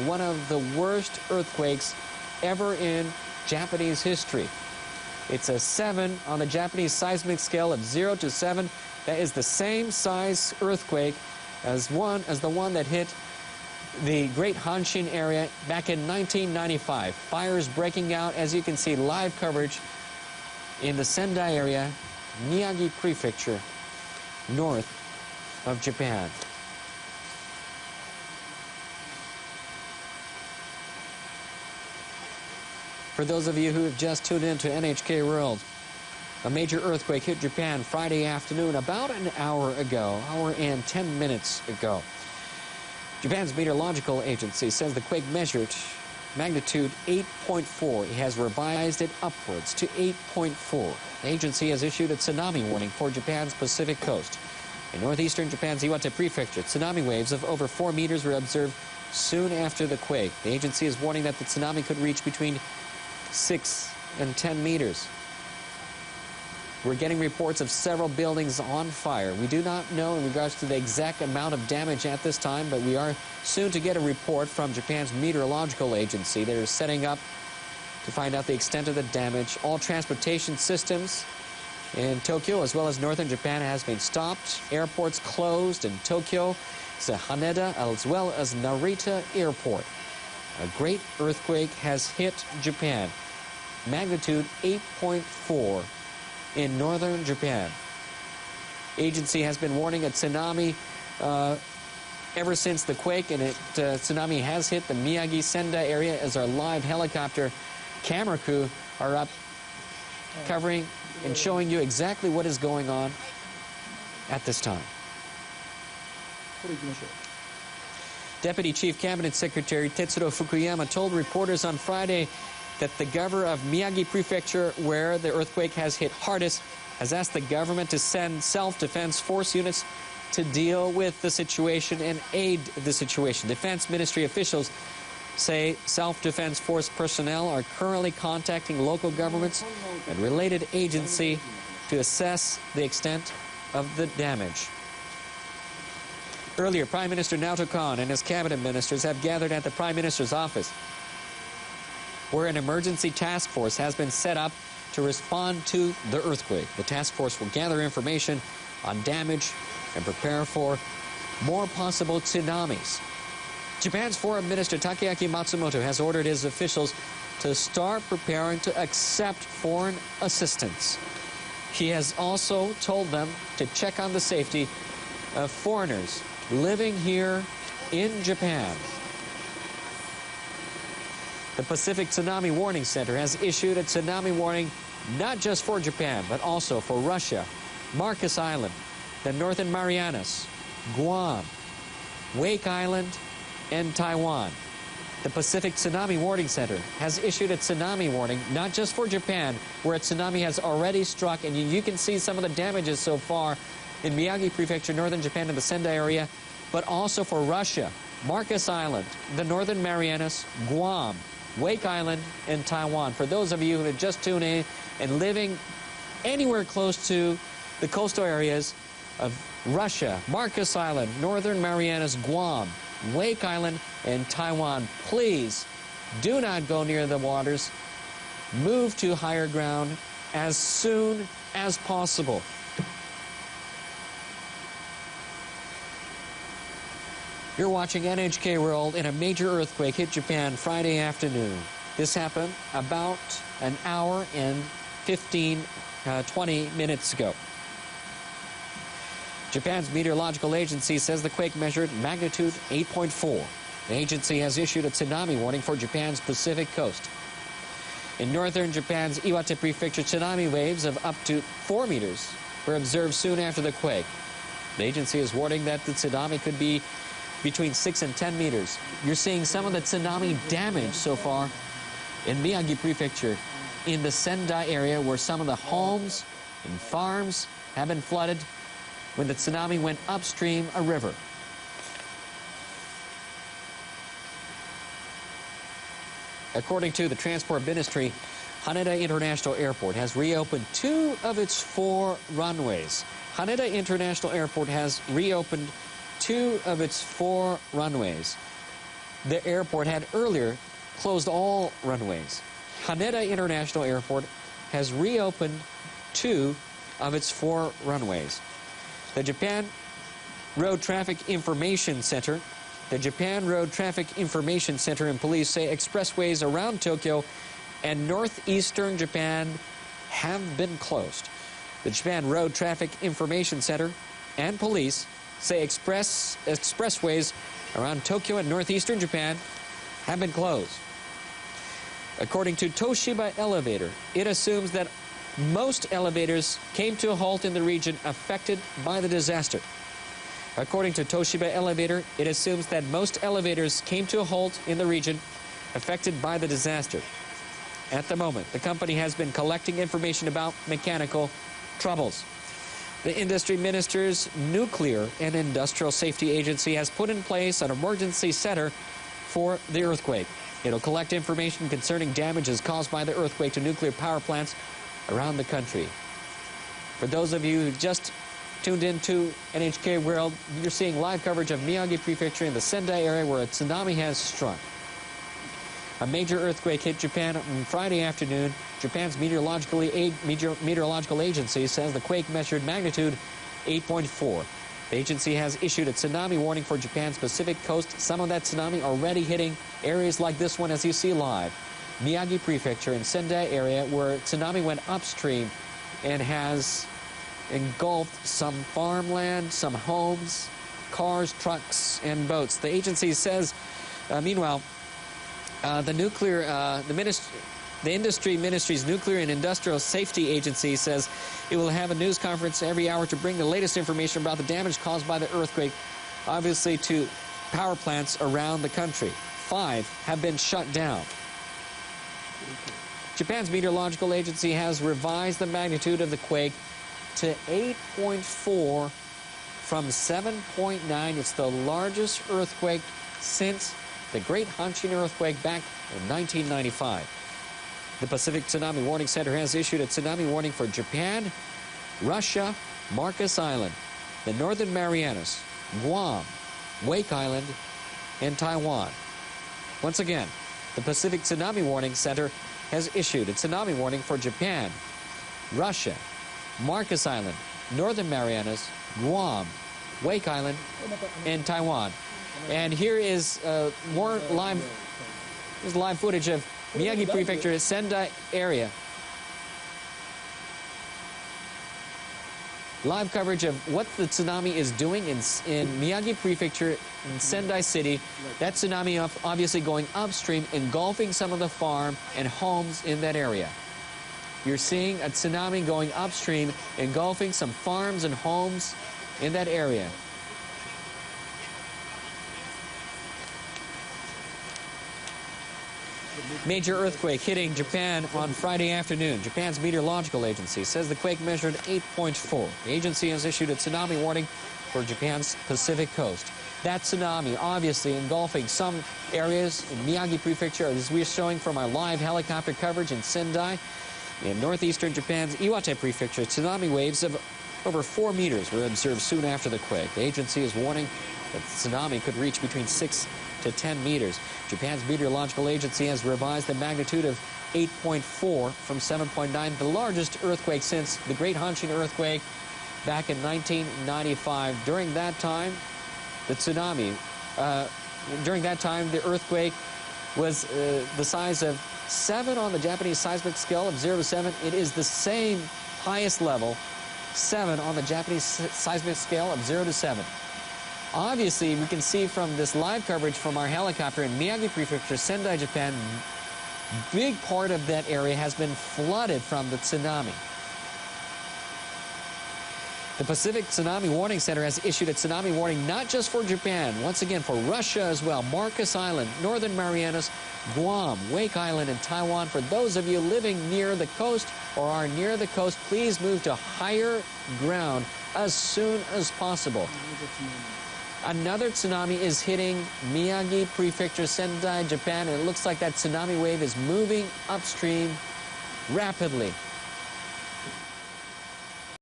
one of the worst earthquakes ever in Japanese history. It's a 7 on the Japanese seismic scale of 0 to 7. That is the same size earthquake as the one that hit the Great Hanshin area back in 1995. Fires breaking out, as you can see, live coverage in the Sendai area, Miyagi Prefecture, north of Japan. For those of you who have just tuned in to NHK World, a major earthquake hit Japan Friday afternoon about an hour ago, hour and 10 minutes ago. Japan's meteorological agency says the quake measured magnitude 8.4. It has revised it upwards to 8.4. The agency has issued a tsunami warning for Japan's Pacific coast. In northeastern Japan's Iwate Prefecture, tsunami waves of over 4 meters were observed soon after the quake. The agency is warning that the tsunami could reach between 6 and 10 meters. We're getting reports of several buildings on fire. We do not know in regards to the exact amount of damage at this time, but we are soon to get a report from Japan's meteorological agency. They're setting up to find out the extent of the damage. All transportation systems in Tokyo as well as northern Japan has been stopped. Airports closed in Tokyo, Haneda, as well as Narita Airport. A great earthquake has hit Japan. Magnitude 8.4 in northern Japan. Agency has been warning a tsunami ever since the quake, and tsunami has hit the Miyagi Sendai area as our live helicopter camera crew are up covering and showing you exactly what is going on at this time. Deputy Chief Cabinet Secretary Tetsuro Fukuyama told reporters on Friday that the governor of Miyagi Prefecture, where the earthquake has hit hardest, has asked the government to send self-defense force units to deal with the situation and aid the situation. Defense Ministry officials say self-defense force personnel are currently contacting local governments and related agency to assess the extent of the damage. Earlier, Prime Minister Naoto Kan and his cabinet ministers have gathered at the Prime Minister's office, where an emergency task force has been set up to respond to the earthquake. The task force will gather information on damage and prepare for more possible tsunamis. Japan's Foreign Minister Takeaki Matsumoto has ordered his officials to start preparing to accept foreign assistance. He has also told them to check on the safety of foreigners living here in Japan. The Pacific Tsunami Warning Center has issued a tsunami warning not just for Japan, but also for Russia, Marcus Island, the Northern Marianas, Guam, Wake Island, and Taiwan. The Pacific Tsunami Warning Center has issued a tsunami warning not just for Japan, where a tsunami has already struck, and you can see some of the damages so far in Miyagi Prefecture, northern Japan, and the Sendai area, but also for Russia, Marcus Island, the Northern Marianas, Guam, Wake Island, and Taiwan. For those of you who have just tuned in and living anywhere close to the coastal areas of Russia, Marcus Island, Northern Marianas, Guam, Wake Island, and Taiwan, please do not go near the waters. Move to higher ground as soon as possible. You're watching NHK World, and a major earthquake hit Japan Friday afternoon. This happened about an hour and 20 minutes ago. Japan's meteorological agency says the quake measured magnitude 8.4. The agency has issued a tsunami warning for Japan's Pacific coast. In northern Japan's Iwate Prefecture, tsunami waves of up to 4 meters were observed soon after the quake. The agency is warning that the tsunami could be between 6 and 10 meters. You're seeing some of the tsunami damage so far in Miyagi Prefecture, in the Sendai area, where some of the homes and farms have been flooded when the tsunami went upstream a river. According to the Transport Ministry, Haneda International Airport has reopened 2 of its 4 runways. Haneda International Airport has reopened 2 of its 4 runways. The airport had earlier closed all runways. Haneda International Airport has reopened 2 of its 4 runways. The Japan Road Traffic Information Center and police say expressways around Tokyo and northeastern Japan have been closed. The Japan Road Traffic Information Center and police say expressways around Tokyo and northeastern Japan have been closed. According to Toshiba Elevator, it assumes that most elevators came to a halt in the region affected by the disaster. According to Toshiba Elevator, it assumes that most elevators came to a halt in the region affected by the disaster. At the moment, the company has been collecting information about mechanical troubles. The Industry Minister's Nuclear and Industrial Safety Agency has put in place an emergency center for the earthquake. It'll collect information concerning damages caused by the earthquake to nuclear power plants around the country. For those of you who just tuned into NHK World, you're seeing live coverage of Miyagi Prefecture in the Sendai area where a tsunami has struck. A major earthquake hit Japan on Friday afternoon. Japan's meteorological agency says the quake measured magnitude 8.4. The agency has issued a tsunami warning for Japan's Pacific coast. Some of that tsunami already hitting areas like this one as you see live. Miyagi Prefecture in Sendai area where tsunami went upstream and has engulfed some farmland, some homes, cars, trucks, and boats. The agency says, meanwhile, the Industry Ministry's Nuclear and Industrial Safety Agency says it will have a news conference every hour to bring the latest information about the damage caused by the earthquake, obviously to power plants around the country. 5 have been shut down. Japan's meteorological agency has revised the magnitude of the quake to 8.4 from 7.9. It's the largest earthquake since the Great Hanshin earthquake back in 1995. The Pacific Tsunami Warning Center has issued a tsunami warning for Japan, Russia, Marcus Island, the Northern Marianas, Guam, Wake Island, and Taiwan. Once again, the Pacific Tsunami Warning Center has issued a tsunami warning for Japan, Russia, Marcus Island, Northern Marianas, Guam, Wake Island, and Taiwan. And here is more live footage of Miyagi Prefecture, Sendai area. Live coverage of what the tsunami is doing in Miyagi Prefecture in Sendai City. That tsunami obviously going upstream, engulfing some of the farm and homes in that area. You're seeing a tsunami going upstream, engulfing some farms and homes in that area. Major earthquake hitting Japan on Friday afternoon. Japan's meteorological agency says the quake measured 8.4. The agency has issued a tsunami warning for Japan's Pacific coast. That tsunami obviously engulfing some areas in Miyagi Prefecture, as we're showing from our live helicopter coverage in Sendai. In northeastern Japan's Iwate Prefecture, tsunami waves of over 4 meters were observed soon after the quake. The agency is warning that the tsunami could reach between 6 to 10 meters. Japan's meteorological agency has revised the magnitude of 8.4 from 7.9, the largest earthquake since the Great Hanshin earthquake back in 1995. During that time, the earthquake was the size of 7 on the Japanese seismic scale of 0 to 7. It is the same highest level, 7 on the Japanese seismic scale of 0 to 7. Obviously, we can see from this live coverage from our helicopter in Miyagi Prefecture, Sendai, Japan, big part of that area has been flooded from the tsunami. The Pacific Tsunami Warning Center has issued a tsunami warning not just for Japan, once again for Russia as well, Marcus Island, Northern Marianas, Guam, Wake Island, and Taiwan. For those of you living near the coast or are near the coast, please move to higher ground as soon as possible. Another tsunami is hitting Miyagi Prefecture, Sendai, Japan, and it looks like that tsunami wave is moving upstream rapidly.